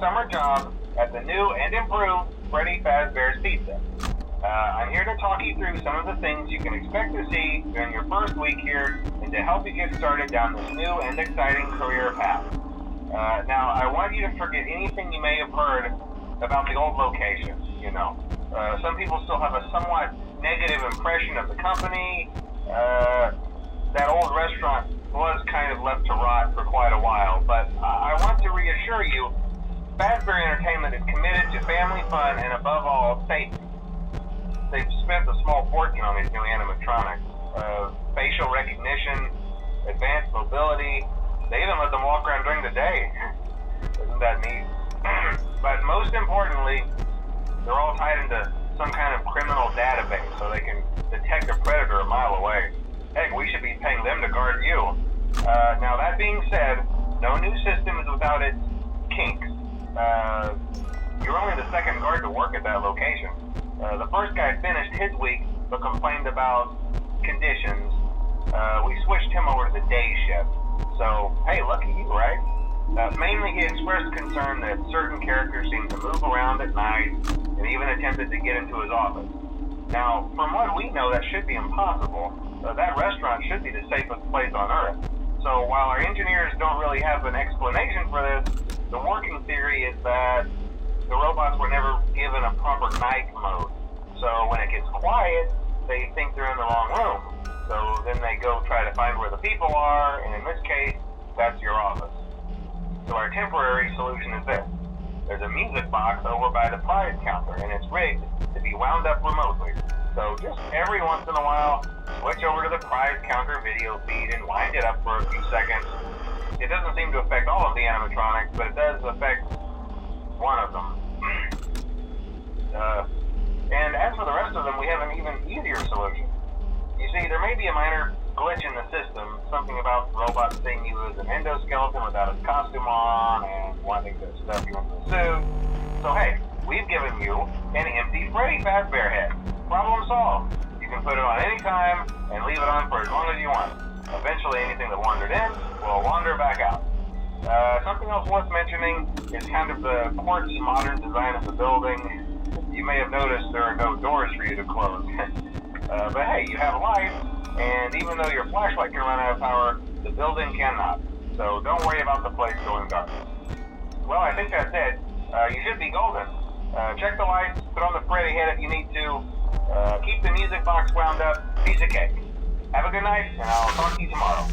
summer job at the new and improved Freddy Fazbear's Pizza. I'm here to talk you through some of the things you can expect to see during your first week here and to help you get started down this new and exciting career path. Now, I want you to forget anything you may have heard about the old location, some people still have a somewhat negative impression of the company. That old restaurant was kind of left to rot for quite a while, but I want to reassure you, Fazbear Entertainment is committed to family fun and above all, safety. They've spent a small fortune on these new animatronics. Facial recognition, advanced mobility. They even let them walk around during the day. Isn't that neat? But most importantly, they're all tied into some kind of criminal database so they can detect a predator a mile away. Heck, we should be paying them to guard you. Now that being said, no new system is without its kinks. You're only the second guard to work at that location. The first guy finished his week but complained about conditions. We switched him over to the day shift. So, hey, lucky you, right? Mainly he expressed concern that certain characters seemed to move around at night and even attempted to get into his office. Now, from what we know, that should be impossible. That restaurant should be the safest place on Earth. So while our engineers don't really have an explanation for this, the working theory is that the robots were never given a proper night mode. So when it gets quiet, they think they're in the wrong room. So then they go try to find where the people are, and in this case, that's your office. So our temporary solution is this. There's a music box over by the prize counter, and it's rigged to be wound up remotely. So just every once in a while, switch over to the prize counter video feed and wind it up for a few seconds. It doesn't seem to affect all of the animatronics, but it does affect one of them. And as for the rest of them, we have an even easier solution. You see, there may be a minor glitch in the system, something about robots seeing you as an endoskeleton without his costume on and wanting to stuff you into the suit. So hey, we've given you an empty Freddy Fazbear head. Problem solved. You can put it on any time and leave it on for as long as you want. Eventually anything that wandered in will wander back out. Something else worth mentioning is kind of the quartz modern design of the building. You may have noticed there are no doors for you to close. But hey, you have lights, and even though your flashlight can run out of power, the building cannot. So don't worry about the place going dark. Well, I think that's it. You should be golden. Check the lights, put on the Freddy head if you need to. Keep the music box wound up. Piece of cake. Have a good night, and I'll talk to you tomorrow.